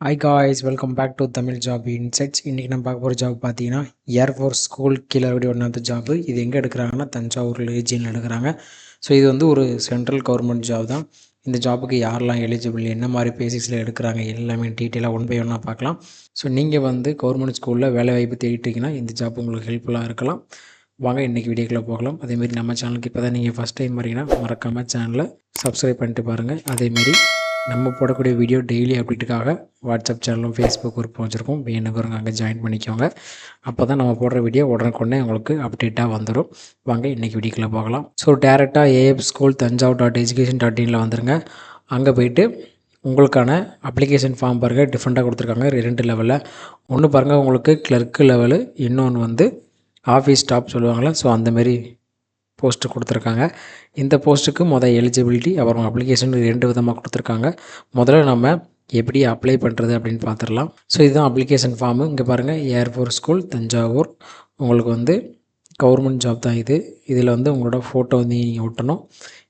Hi guys, welcome back to Tamil job insights. இன்றைக்கி நம்ம பார்க்க போகிற ஜாப் பார்த்தீங்கன்னா ஏர்ஃபோர்ஸ் ஸ்கூல் கீழே ஒன்றாவது ஜாப். இது எங்கே எடுக்கிறாங்கன்னா தஞ்சாவூர் ரீஜியனில் எடுக்கிறாங்க. ஸோ இது வந்து ஒரு சென்ட்ரல் கவர்மெண்ட் ஜாப் தான். இந்த ஜாபுக்கு யாரெல்லாம் எலிஜிபிள், என்ன மாதிரி பேசிக்ஸில் எடுக்கிறாங்க எல்லாமே டீட்டெயிலாக ஒன் பை ஒன்னாக பார்க்கலாம். ஸோ நீங்கள் வந்து கவர்மெண்ட் ஸ்கூலில் வேலை வாய்ப்பு தேடிட்டிங்கன்னா இந்த ஜாப் உங்களுக்கு ஹெல்ப்ஃபுல்லாக இருக்கலாம். வாங்க இன்றைக்கி வீடியோக்குள்ளே போகலாம். அதேமாரி நம்ம சேனலுக்கு இப்போ தான் நீங்கள் ஃபஸ்ட் டைம் வரீங்கன்னா மறக்காமல் சேனலை சப்ஸ்கிரைப் பண்ணிட்டு பாருங்கள். அதேமாரி நம்ம போடக்கூடிய வீடியோ டெய்லி அப்டேட்டுக்காக வாட்ஸ்அப் சேனலும் ஃபேஸ்புக் குரூப்பும் வச்சுருக்கோம். வேணுங்கிறவங்க அங்கே ஜாயின் பண்ணிக்கோங்க. அப்போ தான் நம்ம போடுற வீடியோ உடனுக்குடனே உங்களுக்கு அப்டேட்டாக வந்துடும். வாங்க இன்றைக்கி வீடியோக்குள்ளே போகலாம். ஸோ டேரெக்டாக ஏஎஃப் ஸ்கூல் தஞ்சாவூர்.education.in வந்துருங்க. அங்கே போய்ட்டு உங்களுக்கான அப்ளிகேஷன் ஃபார்ம் பாருங்கள், டிஃப்ரெண்ட்டாக கொடுத்துருக்காங்க 2 லெவலில். ஒன்று பாருங்கள் உங்களுக்கு கிளர்க்கு லெவலு, இன்னொன்று வந்து ஆஃபீஸ் ஸ்டாஃப் சொல்லுவாங்களே, ஸோ அந்தமாரி போஸ்ட்டு கொடுத்துருக்காங்க. இந்த போஸ்ட்டுக்கு எலிஜிபிலிட்டி அப்புறம் அப்ளிகேஷன் 2 விதமாக கொடுத்துருக்காங்க. முதல்ல நம்ம எப்படி அப்ளை பண்ணுறது அப்படின்னு பார்த்துடலாம். ஸோ இதுதான் அப்ளிகேஷன் ஃபார்மு. இங்கே பாருங்கள், ஏர்ஃபோர்ஸ் ஸ்கூல் தஞ்சாவூர். உங்களுக்கு வந்து கவர்மெண்ட் ஜாப் தான் இது. இதில் வந்து உங்களோட ஃபோட்டோ வந்து நீங்கள் ஒட்டணும்.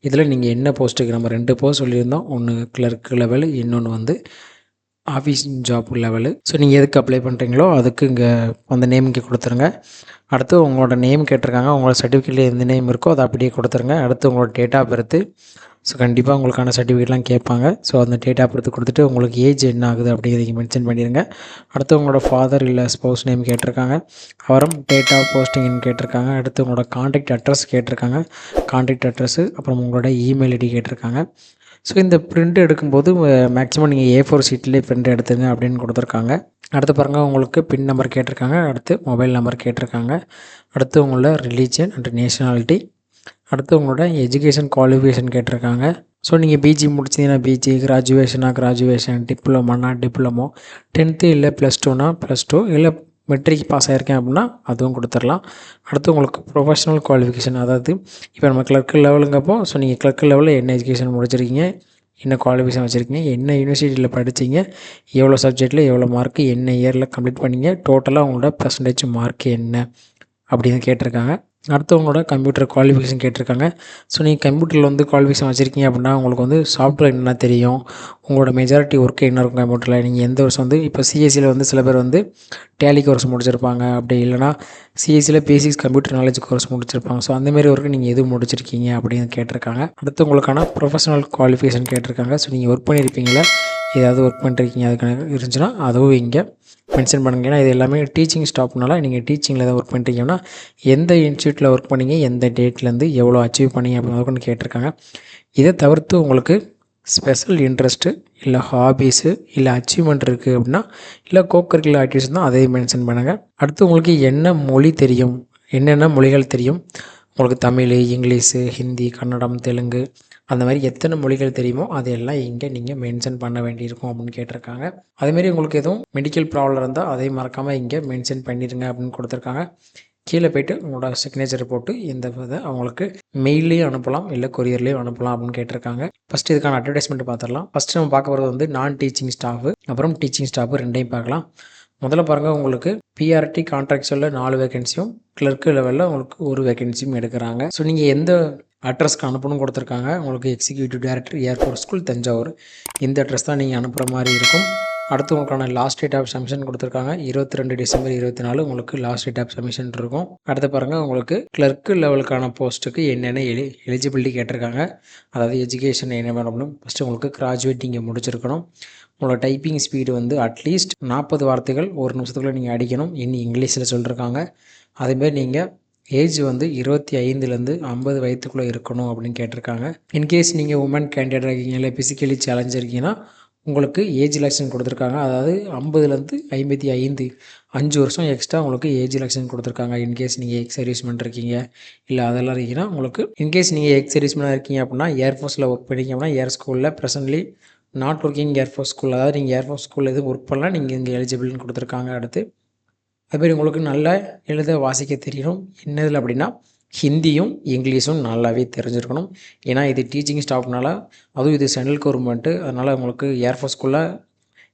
இதில் நீங்கள் என்ன போஸ்ட்டுக்கு நம்ம 2 போஸ்ட் சொல்லியிருந்தோம். ஒன்று கிளர்க்கு லெவலு, இன்னொன்று வந்து ஆஃபீஸ் ஜாப் லெவலு. ஸோ நீங்கள் எதுக்கு அப்ளை பண்ணுறீங்களோ அதுக்கு இங்கே அந்த நேம் இங்கே கொடுத்துருங்க. அடுத்து உங்களோட நேம் கேட்டிருக்காங்க. உங்களோட சர்டிஃபிகேட்டில் எந்த நேம் இருக்கோ அதை அப்படியே கொடுத்துருங்க. அடுத்து உங்களோட டேட் ஆஃப் பர்த்து. ஸோ கண்டிப்பாக உங்களுக்கான சர்டிஃபிகேட்லாம் கேட்பாங்க. ஸோ அந்த டேட் ஆஃப் பர்த் கொடுத்துட்டு உங்களுக்கு ஏஜ் என்ன ஆகுது அப்படிங்கிறத மென்ஷன் பண்ணிடுங்க. அடுத்து உங்களோட ஃபாதர் இல்லை ஸ்பௌஸ் நேம் கேட்டிருக்காங்க. அப்புறம் டேட் ஆஃப் போஸ்டிங்னு கேட்டிருக்காங்க. அடுத்து உங்களோட கான்டாக்ட் அட்ரஸ் கேட்டிருக்காங்க. கான்டாக்ட் அட்ரஸ்ஸு அப்புறம் உங்களோட இமெயில் ஐடி கேட்டிருக்காங்க. ஸோ இந்த பிரிண்ட் எடுக்கும்போது மேக்ஸிமம் நீங்கள் A4 ஷீட்லேயே பிரிண்ட் எடுத்துங்க அப்படின்னு கொடுத்துருக்காங்க. அடுத்து பாருங்கள், உங்களுக்கு பின் நம்பர் கேட்டிருக்காங்க. அடுத்து மொபைல் நம்பர் கேட்டிருக்காங்க. அடுத்து உங்களோட ரிலீஜன் அண்ட் நேஷனாலிட்டி. அடுத்து உங்களோட எஜுகேஷன் குவாலிஃபிகேஷன் கேட்டிருக்காங்க. ஸோ நீங்கள் பிஜி முடிச்சிங்கன்னா பிஜி, கிராஜுவேஷன், டிப்ளமோனா டிப்ளமோ, 10th இல்லை +2னா +2, இல்லை மெட்ரிக் பாஸ் ஆகிருக்கேன் அப்படின்னா அதுவும் கொடுத்துடலாம். அடுத்து உங்களுக்கு ப்ரொஃபஷனல் குவாலிஃபிகேஷன், அதாவது இப்போ நம்ம கிளர்க்கு லெவலுங்கப்போ ஸோ நீங்கள் கிளர்க்கு லெவலில் என்ன எஜுகேஷன் முடிச்சிருக்கீங்க, என்ன குவாலிஃபிகேஷன் வச்சுருக்கீங்க, என்ன யூனிவர்சிட்டியில் படிச்சிங்க, எவ்வளோ சப்ஜெக்டில் எவ்வளோ மார்க்கு, என்ன இயரில் கம்ப்ளீட் பண்ணிங்க, டோட்டலாக உங்களோட பர்சன்டேஜ் மார்க் என்ன அப்படின்னு கேட்டிருக்காங்க. அடுத்து உங்களோட கம்ப்யூட்டர் குவாலிஃபிகேஷன் கேட்டிருக்காங்க. ஸோ நீங்கள் கம்ப்யூட்டரில் வந்து குவாலிஃபிகேஷன் வச்சுருக்கீங்க அப்படின்னா உங்களுக்கு வந்து சாஃப்ட்வேர் என்ன தெரியும், உங்களோட மெஜாரிட்டி ஒர்க்கு என்ன இருக்கும் கம்ப்யூட்டரில், நீங்கள் எந்த வருஷம் வந்து இப்போ சிஎஸ்சியில் வந்து சில பேர் வந்து டேலி கோர்ஸ் முடிச்சிருப்பாங்க, அப்படி இல்லைனா சிஎஸ்சியில் பேசிக்ஸ் கம்ப்யூட்டர் நாலேஜ் கோர்ஸ் முடிச்சிருப்பாங்க. ஸோ அந்தமாரி ஒர்க்கு நீங்கள் எது முடிச்சிருக்கீங்க அப்படின்னு கேட்டிருக்காங்க. அடுத்து உங்களுக்கான ப்ரொஃபஷனல் குவாலிஃபிகேஷன் கேட்டிருக்காங்க. ஸோ நீங்கள் ஒர்க் பண்ணியிருப்பீங்களா, ஏதாவது ஒர்க் பண்ணிருக்கீங்க அதுக்கான இருந்துச்சுன்னா அதுவும் இங்கே மென்ஷன் பண்ணுங்கள். ஏன்னா இது எல்லாமே டீச்சிங் ஸ்டாஃப்னால நீங்கள் டீச்சிங்கில் ஏதாவது ஒர்க் பண்ணிட்டீங்கன்னா எந்த இன்ஸ்டியூட்டில் ஒர்க் பண்ணிங்க, எந்த டேட்லேருந்து எவ்வளோ அச்சீவ் பண்ணிங்க அப்படின்னு கேட்டிருக்காங்க. இதை தவிர்த்து உங்களுக்கு ஸ்பெஷல் இன்ட்ரெஸ்ட்டு இல்லை ஹாபீஸு இல்லை அச்சீவ்மெண்ட் இருக்குது அப்படின்னா இல்லை கோகரிக்குலர் ஆக்டிவிட்டிஸ் தான் அதையும் மென்ஷன் பண்ணுங்கள். அடுத்து உங்களுக்கு என்ன மொழி தெரியும், என்னென்ன மொழிகள் தெரியும், உங்களுக்கு தமிழ், இங்கிலீஷு, ஹிந்தி, கன்னடம், தெலுங்கு அந்த மாதிரி எத்தனை மொழிகள் தெரியுமோ அதையெல்லாம் இங்கே நீங்கள் மென்ஷன் பண்ண வேண்டியிருக்கும் அப்படின்னு கேட்டிருக்காங்க. அதேமாரி உங்களுக்கு எதுவும் மெடிக்கல் ப்ராப்ளம் இருந்தால் அதை மறக்காமல் இங்கே மென்ஷன் பண்ணிடுங்க அப்படின்னு கொடுத்துருக்காங்க. கீழே போய்ட்டு உங்களோட சிக்னேச்சர் போட்டு இந்த இதை அவங்களுக்கு மெயிலையும் அனுப்பலாம் இல்லை கொரியர்லேயும் அனுப்பலாம் அப்படின்னு கேட்டிருக்காங்க. ஃபஸ்ட்டு இதுக்கான அட்வர்டைஸ்மெண்ட் பார்த்துடலாம். ஃபஸ்ட்டு நம்ம பார்க்க போகிறது வந்து நான் டீச்சிங் ஸ்டாஃபு அப்புறம் டீச்சிங் ஸ்டாஃபு ரெண்டையும் பார்க்கலாம். முதல்ல பாருங்கள், உங்களுக்கு பிஆர்டி கான்ட்ராக்ட்ஸில் 4 வேகன்சியும் கிளர்க்கு லெவலில் உங்களுக்கு 1 வேகன்சியும் எடுக்கிறாங்க. ஸோ நீங்கள் எந்த அட்ரஸ்க்கு அனுப்பணும் கொடுத்துருக்காங்க. உங்களுக்கு executive director air force school Thanjavur, இந்த அட்ரஸ் தான் நீங்கள் அனுப்புகிற மாதிரி இருக்கும். அடுத்து உங்களுக்கான லாஸ்ட் டேட் ஆஃப் சப்மிஷன் கொடுத்துருக்காங்க 22 டிசம்பர் 2024 உங்களுக்கு லாஸ்ட் டேட் ஆஃப் சப்மிஷன் இருக்கும். அடுத்து பாருங்கள், உங்களுக்கு கிளர்க்கு லெவலுக்கான போஸ்ட்டுக்கு என்னென்ன எலிஜிபிலிட்டி கேட்டிருக்காங்க. அதாவது எஜுகேஷன் என்ன பண்ணணும், ஃபஸ்ட்டு உங்களுக்கு கிராஜுவேட் நீங்கள் முடிச்சிருக்கணும். உங்களோட டைப்பிங் ஸ்பீடு வந்து அட்லீஸ்ட் 40 வார்த்தைகள் 1 நிமிஷத்துக்குள்ளே நீங்கள் அடிக்கணும், இங்கிலீஷில் சொல்லியிருக்காங்க. அதேமாதிரி நீங்கள் ஏஜ் வந்து 25லேருந்து 50 வயதுக்குள்ளே இருக்கணும் அப்படின்னு கேட்டிருக்காங்க. இன்கேஸ் நீங்கள் உமன் கேண்டிடேட் இருக்கீங்க இல்லை ஃபிசிக்கலி சேலஞ்ச் இருக்கீங்கன்னா உங்களுக்கு ஏஜ் ரிலாக்ஸேஷன் கொடுத்துருக்காங்க. அதாவது 50லேருந்து 55 5 வருஷம் எக்ஸ்ட்ரா உங்களுக்கு ஏஜ் ரிலாக்ஸேஷன் கொடுத்துருக்காங்க. இன்கேஸ் நீங்கள் எக்ஸ் சர்வீஸ்மேன் இருக்கீங்க இல்லை அதெல்லாம் இருக்கீங்கன்னா உங்களுக்கு இன்கேஸ் நீங்கள் எக்ஸ் சர்வீஸ்மேனாக இருக்கீங்க அப்படின்னா ஏர்ஃபோர்ஸில் ஒர்க் பண்ணிங்க அப்படின்னா ஏர் ஸ்கூலில் presently not working air force school, அதாவது நீங்கள் ஏர்ஃபோர்ஸ் ஸ்கூலில் எதுவும் ஒர்க் பண்ணலாம் நீங்கள் இங்கே எலிஜிபிள்னு கொடுத்துருக்காங்க. அடுத்து அதுமாரி உங்களுக்கு நல்லா எழுத வாசிக்க தெரியணும். என்னதில் அப்படின்னா ஹிந்தியும் இங்கிலீஷும் நல்லாவே தெரிஞ்சிருக்கணும். ஏன்னா இது டீச்சிங் ஸ்டாஃப்னால, அதுவும் இது சென்ட்ரல் கவர்மெண்ட்டு, அதனால் உங்களுக்கு ஏர்ஃபோர்ஸ்குள்ளே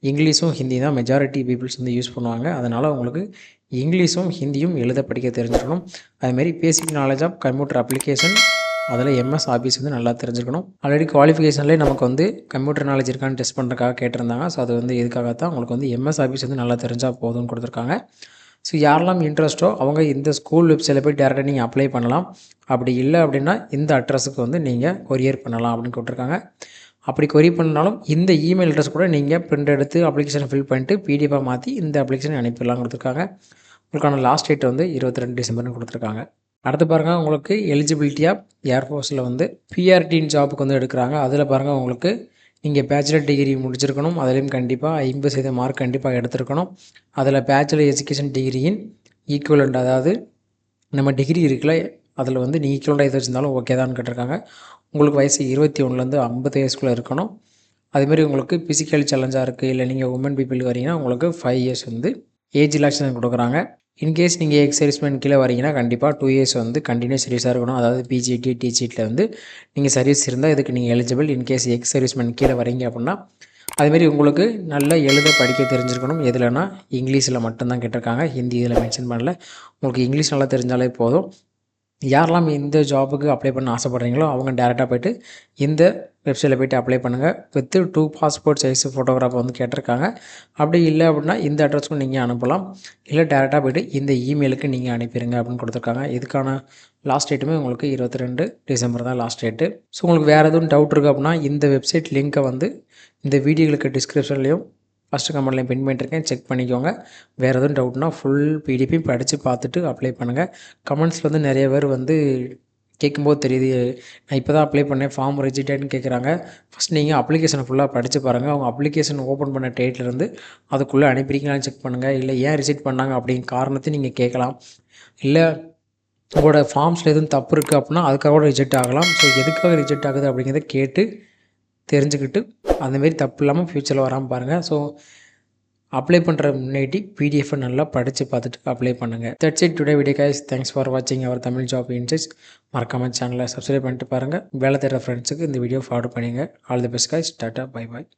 இங்கிலீஷும் ஹிந்தி தான் மெஜாரிட்டி பீப்புள்ஸ் வந்து யூஸ் பண்ணுவாங்க. அதனால் உங்களுக்கு இங்கிலீஷும் ஹிந்தியும் எழுத படிக்க தெரிஞ்சிருக்கணும். அதுமாரி basic knowledge of computer application அதில் எம்எஸ் ஆஃபீஸ் வந்து நல்லா தெரிஞ்சிருக்கணும். ஆல்ரெடி குவாலிஃபிகேஷன்லேயே நமக்கு வந்து கம்ப்யூட்டர் நாலேஜ் இருக்கான்னு டெஸ்ட் பண்ணுறதுக்காக கேட்டிருந்தாங்க. ஸோ அது வந்து எதுக்காக தான் உங்களுக்கு வந்து எம்எஸ் ஆஃபீஸ் வந்து நல்லா தெரிஞ்சால் போதும்னு கொடுத்துருக்காங்க. ஸோ யாரெல்லாம் இன்ட்ரெஸ்ட்டோ அவங்க இந்த ஸ்கூல் வெப்சைட்டில் போய் டேரெக்டாக நீங்கள் அப்ளை பண்ணலாம். அப்படி இல்லை அப்படின்னா இந்த அட்ரஸுக்கு வந்து நீங்கள் கொரியர் பண்ணலாம் அப்படின்னு கொடுத்துருக்காங்க. அப்படி கொரியர் பண்ணாலும் இந்த இமெயில் அட்ரஸ் கூட நீங்கள் பிரிண்ட் எடுத்து அப்ளிகேஷனை ஃபில் பண்ணிட்டு பிடிஎஃபாக மாற்றி இந்த அப்ளிகேஷனை அனுப்பிடலாம் கொடுத்துருக்காங்க. உங்களுக்கான லாஸ்ட் டேட் வந்து 22 டிசம்பர்னு கொடுத்துருக்காங்க. அடுத்து பாருங்கள், உங்களுக்கு எலிஜிபிலிட்டியாக ஏர்ஃபோர்ஸில் வந்து பிஆர்டின் ஜாபுக்கு வந்து எடுக்கிறாங்க. அதில் பாருங்கள், உங்களுக்கு நீங்கள் பேச்சுலர் டிகிரி முடிச்சிருக்கணும். அதுலேயும் கண்டிப்பாக 50% மார்க் கண்டிப்பாக எடுத்துருக்கணும். அதில் பேச்சுலர் எஜுகேஷன் டிகிரியின் ஈக்குவலண்ட், அதாவது நம்ம டிகிரி இருக்குல்ல அதில் வந்து நீங்கள் ஈக்குவலண்டாக எது வச்சுருந்தாலும் ஓகே தான் கேட்டிருக்காங்க. உங்களுக்கு வயசு 21லேருந்து 50 வயசுக்குள்ளே இருக்கணும். அதுமாரி உங்களுக்கு ஃபிசிக்கல் சேலஞ்சாக இருக்குது, இல்லை நீங்கள் உமன் பீப்புளுக்கு வரீங்கன்னா உங்களுக்கு 5 இயர்ஸ் வந்து ஏஜ் ரிலாக்ஸேஷன் கொடுக்குறாங்க. இன்கேஸ் நீங்கள் எக்ஸ் சர்வீஸ்மேன் கீழே வரீங்கன்னா கண்டிப்பாக 2 இயர்ஸ் வந்து கண்டினியூஸ் சர்வீஸாக இருக்கணும். அதாவது பிஜிடி டிஜிட்டில் வந்து நீங்கள் சர்வீஸ் இருந்தால் இதுக்கு நீங்கள் எலிஜிபிள். இன்கேஸ் எக்ஸ் சர்வீஸ்மேன் கீழே வரீங்க அப்படின்னா அதுமாரி உங்களுக்கு நல்லா எழுத படிக்க தெரிஞ்சிருக்கணும். எதுலனா இங்கிலீஷில் மட்டும்தான் கேட்டிருக்காங்க, ஹிந்தி இதில் மென்ஷன் பண்ணல. உங்களுக்கு இங்கிலீஷ் நல்லா தெரிஞ்சாலே போதும். யாரெல்லாம் இந்த ஜாபுக்கு அப்ளை பண்ண ஆசைப்பட்றீங்களோ அவங்க டேரெக்டாக போய்ட்டு இந்த வெப்சைட்டில் போய்ட்டு அப்ளை பண்ணுங்கள். வித்து 2 பாஸ்போர்ட் சைஸ் ஃபோட்டோகிராஃப் வந்து கேட்டிருக்காங்க. அப்படி இல்லை அப்படின்னா இந்த அட்ரஸ்க்கும் நீங்கள் அனுப்பலாம். இல்லை டேரெக்டாக போய்ட்டு இந்த இமெயிலுக்கு நீங்கள் அனுப்பிடுங்க அப்படின்னு கொடுத்துருக்காங்க. இதுக்கான லாஸ்ட் டேட்டுமே உங்களுக்கு 22 டிசம்பர் தான் லாஸ்ட் டேட்டு. ஸோ உங்களுக்கு வேறு எதுவும் டவுட் இருக்குது அப்படின்னா இந்த வெப்சைட் லிங்க்கை வந்து இந்த வீடியோகளுக்கு டிஸ்கிரிப்ஷன்லேயும் ஃபஸ்ட்டு கமெண்ட்லையும் பின் பண்ணியிருக்கேன், செக் பண்ணிக்கோங்க. வேறு எதுவும் டவுட்னா ஃபுல் பிடிபி படித்து பார்த்துட்டு அப்ளை பண்ணுங்கள். கமெண்ட்ஸில் வந்து நிறைய பேர் வந்து கேட்கும்போது தெரியுது, நான் இப்போ தான் அப்ளை பண்ணேன், ஃபார்ம் ரிஜெக்டட்னு கேட்குறாங்க. ஃபஸ்ட் நீங்கள் அப்ளிகேஷனை ஃபுல்லாக படித்து பாருங்கள். அவங்க அப்ளிகேஷன் ஓப்பன் பண்ண டேட்லேருந்து அதுக்குள்ளே அனுப்பிடுங்களான்னு செக் பண்ணுங்கள். இல்லை ஏன் ரிஜெக்ட் பண்ணாங்க அப்படிங்கிற காரணத்தை நீங்கள் கேட்கலாம். இல்லை உங்களோட ஃபார்ம்ஸில் எதுவும் தப்பு இருக்குது அப்படின்னா அதுக்காக கூட ரிஜெக்ட் ஆகலாம். ஸோ எதுக்காக ரிஜெக்ட் ஆகுது அப்படிங்கிறத கேட்டு தெரிஞ்சுக்கிட்டு அந்தமாரி தப்பு இல்லாமல் ஃப்யூச்சரில் வராமல் பாருங்கள். ஸோ அப்ளை பண்ணுற முன்னாடி பிடிஎஃப்பை நல்லா படித்து பார்த்துட்டு அப்ளை பண்ணுங்கள். That's it today video guys. Thanks for வாட்சிங் அவர் தமிழ் ஜாப் இன்சைட்ஸ். மறக்காமல் சேனலை சப்ஸ்கிரைப் பண்ணிட்டு பாருங்கள். வேலை தேடுற ஃப்ரெண்ட்ஸுக்கு இந்த வீடியோ ஃபார்வர்ட் பண்ணுங்கள். All the best guys. Tata, bye bye.